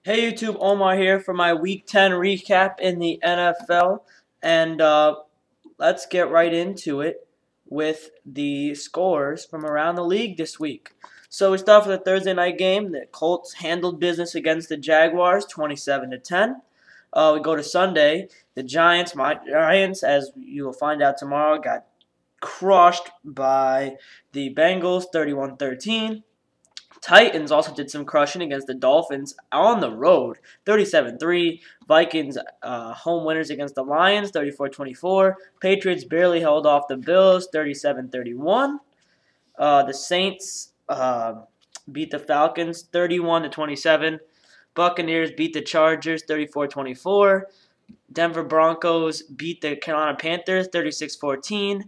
Hey YouTube, Omar here for my Week 10 recap in the NFL, and let's get right into it with the scores from around the league this week. So we start with the Thursday night game. The Colts handled business against the Jaguars, 27-10. We go to Sunday. The Giants, my Giants, as you will find out tomorrow, got crushed by the Bengals, 31-13. Titans also did some crushing against the Dolphins on the road, 37-3. Vikings home winners against the Lions, 34-24. Patriots barely held off the Bills, 37-31. The Saints beat the Falcons, 31-27. Buccaneers beat the Chargers, 34-24. Denver Broncos beat the Carolina Panthers, 36-14.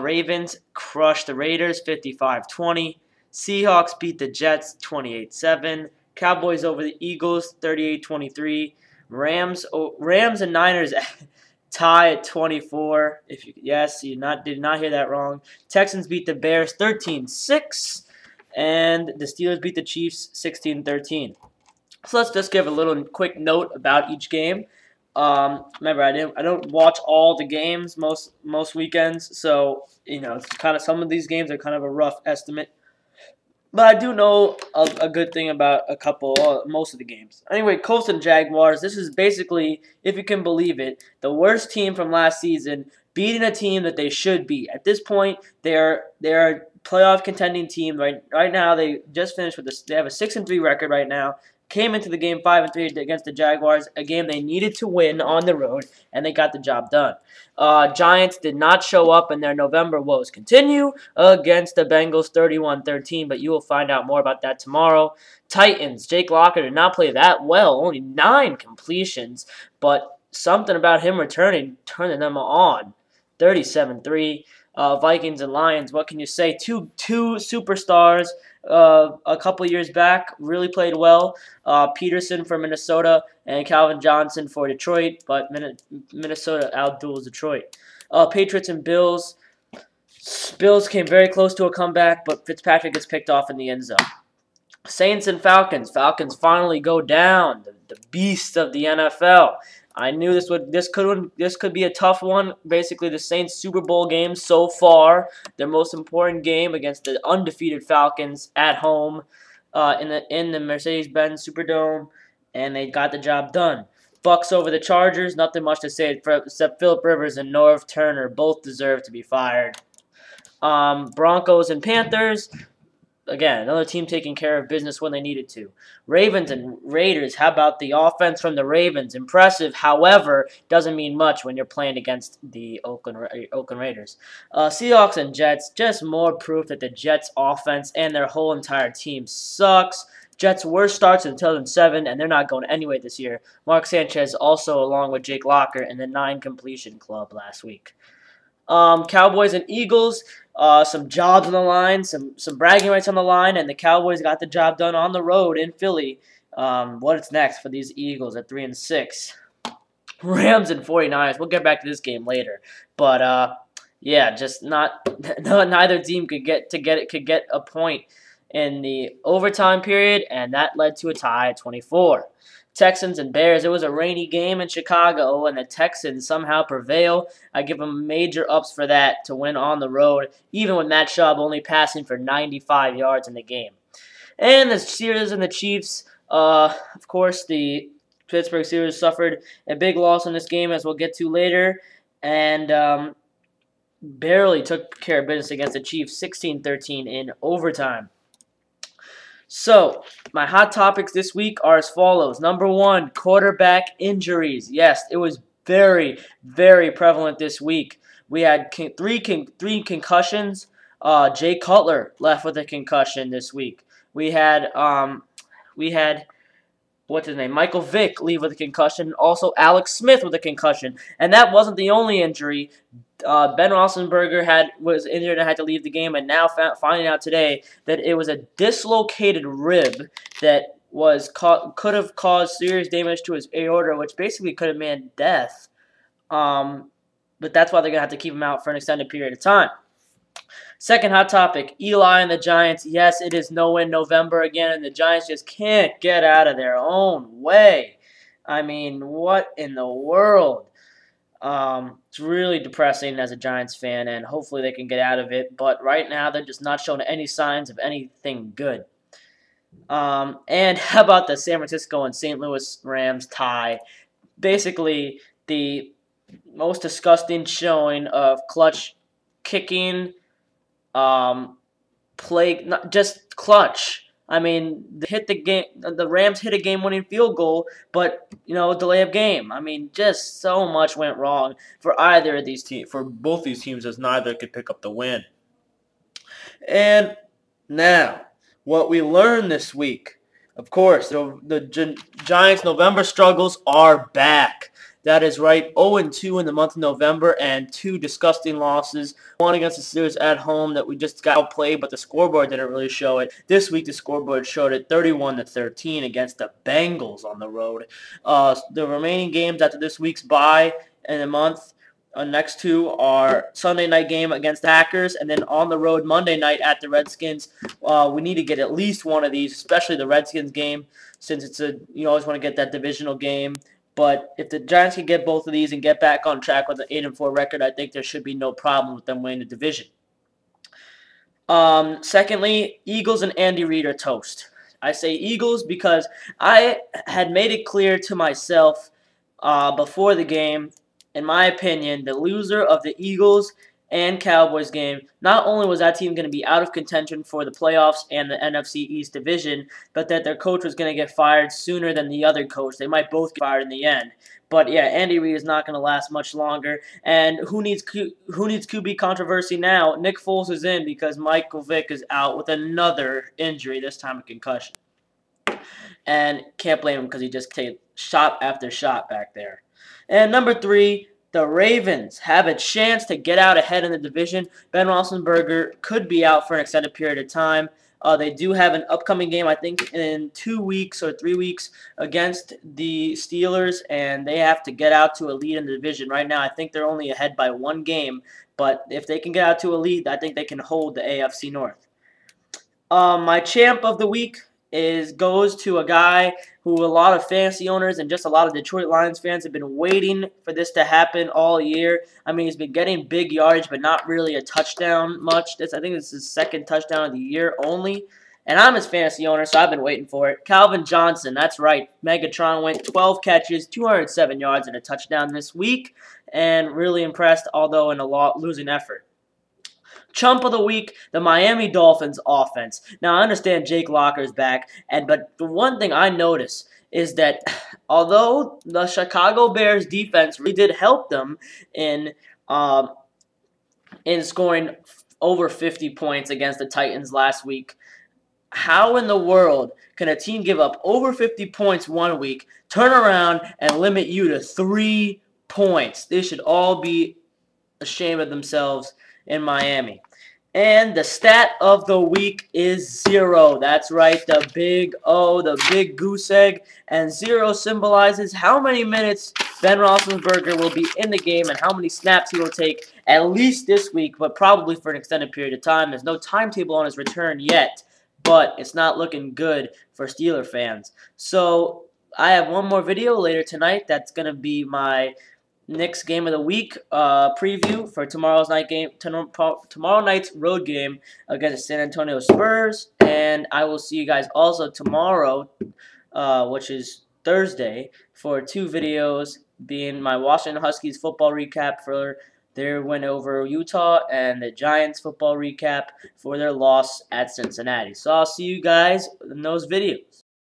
Ravens crushed the Raiders, 55-20. Seahawks beat the Jets 28-7. Cowboys over the Eagles 38-23. Rams and Niners tie at 24. Did not hear that wrong. Texans beat the Bears 13-6, and the Steelers beat the Chiefs 16-13. So let's just give a little quick note about each game. Remember, I don't watch all the games most weekends, so it's kind of, some of these games are kind of a rough estimate. But I do know a good thing about most of the games. Anyway, Colts and Jaguars. This is basically, if you can believe it, the worst team from last season beating a team that they should beat. At this point, they're a playoff contending team. Right now, they just finished with this. They have a 6-3 record right now. Came into the game 5-3 against the Jaguars, a game they needed to win on the road, and they got the job done. Giants did not show up, and their November woes continue against the Bengals 31-13, but you will find out more about that tomorrow. Titans, Jake Locker did not play that well, only 9 completions, but something about him turning them on. 37-3. Vikings and Lions, what can you say? Two superstars a couple years back really played well. Peterson for Minnesota and Calvin Johnson for Detroit, but Minnesota outduels Detroit. Patriots and Bills. Bills came very close to a comeback, but Fitzpatrick gets picked off in the end zone. Saints and Falcons. Falcons finally go down. The beast of the NFL. I knew this could be a tough one. Basically, the Saints' Super Bowl game so far, their most important game against the undefeated Falcons at home in the Mercedes-Benz Superdome, and they got the job done. Bucks over the Chargers. Nothing much to say except Phillip Rivers and Norv Turner both deserve to be fired. Broncos and Panthers. Again, another team taking care of business when they needed to. Ravens and Raiders. How about the offense from the Ravens? Impressive. However, doesn't mean much when you're playing against the Oakland Raiders. Seahawks and Jets. Just more proof that the Jets' offense and their whole entire team sucks. Jets' worst starts in 2007, and they're not going anywhere this year. Mark Sanchez also along with Jake Locker in the 9 completion club last week. Cowboys and Eagles, some jobs on the line, some bragging rights on the line, and the Cowboys got the job done on the road in Philly. What's next for these Eagles at 3-6? Rams and 49ers. We'll get back to this game later, but yeah, just neither team could get a point in the overtime period, and that led to a tie at 24. Texans and Bears. It was a rainy game in Chicago, and the Texans somehow prevail. I give them major ups for that to win on the road, even with Matt Schaub only passing for 95 yards in the game. And the Steelers and the Chiefs, of course, the Pittsburgh Steelers suffered a big loss in this game, as we'll get to later, and barely took care of business against the Chiefs, 16-13 in overtime. So, my hot topics this week are as follows. Number 1, quarterback injuries. Yes, it was very, very prevalent this week. We had three concussions. Jay Cutler left with a concussion this week. We had what's his name? Michael Vick leave with a concussion. Also, Alex Smith with a concussion. And that wasn't the only injury. Ben Roethlisberger was injured and had to leave the game, and now finding out today that it was a dislocated rib that could have caused serious damage to his aorta, which basically could have meant death. But that's why they're going to have to keep him out for an extended period of time. Second hot topic, Eli and the Giants. Yes, it is no-win November again, and the Giants just can't get out of their own way. I mean, what in the world? It's really depressing as a Giants fan, and hopefully they can get out of it. But right now, they're just not showing any signs of anything good. And how about the San Francisco and St. Louis Rams tie? Basically, the most disgusting showing of clutch kicking, not just clutch. I mean, the Rams hit a game-winning field goal, but delay of game. I mean, just so much went wrong for either of these teams, for both these teams, as neither could pick up the win. And now, what we learned this week, of course, the Giants' November struggles are back. That is right, 0-2 in the month of November and 2 disgusting losses. One against the Steelers at home that we just got outplayed, but the scoreboard didn't really show it. This week, the scoreboard showed it 31-13 against the Bengals on the road. The remaining games after this week's bye in the month, next 2 are Sunday night game against the Packers, and then on the road Monday night at the Redskins. We need to get at least one of these, especially the Redskins game, since it's you always want to get that divisional game. But if the Giants can get both of these and get back on track with an 8-4 record, I think there should be no problem with them winning the division. Secondly, Eagles and Andy Reid are toast. I say Eagles because I had made it clear to myself before the game, in my opinion, the loser of the Eagles and Cowboys game, not only was that team going to be out of contention for the playoffs and the NFC East division, but that their coach was going to get fired sooner than the other coach. They might both get fired in the end. But yeah, Andy Reid is not going to last much longer. And who needs QB controversy now? Nick Foles is in because Michael Vick is out with another injury, this time a concussion. And can't blame him because he just takes shot after shot back there. And number 3, the Ravens have a chance to get out ahead in the division. Ben Roethlisberger could be out for an extended period of time. They do have an upcoming game, I think, in 2 weeks or 3 weeks against the Steelers, and they have to get out to a lead in the division. Right now, I think they're only ahead by 1 game, but if they can get out to a lead, I think they can hold the AFC North. My champ of the week goes to a guy who a lot of fantasy owners and just a lot of Detroit Lions fans have been waiting for this to happen all year. I mean, he's been getting big yardage, but not really a touchdown much. I think this is his 2nd touchdown of the year only. And I'm his fantasy owner, so I've been waiting for it. Calvin Johnson, that's right. Megatron went 12 catches, 207 yards, and a touchdown this week. And really impressed, although in a losing effort. Chump of the week, the Miami Dolphins offense. Now, I understand Jake Locker's back, but the one thing I notice is that although the Chicago Bears defense really did help them in scoring over 50 points against the Titans last week, how in the world can a team give up over 50 points one week, turn around, and limit you to 3 points? They should all be ashamed of themselves in Miami. And the stat of the week is 0. That's right, the big O, the big goose egg. And 0 symbolizes how many minutes Ben Roethlisberger will be in the game and how many snaps he will take at least this week, but probably for an extended period of time. There's no timetable on his return yet, but it's not looking good for Steeler fans. So I have one more video later tonight that's going to be my Knicks game of the week preview for tomorrow night's road game against the San Antonio Spurs, and I will see you guys also tomorrow, which is Thursday, for 2 videos, being my Washington Huskies football recap for their win over Utah and the Giants football recap for their loss at Cincinnati. So I'll see you guys in those videos.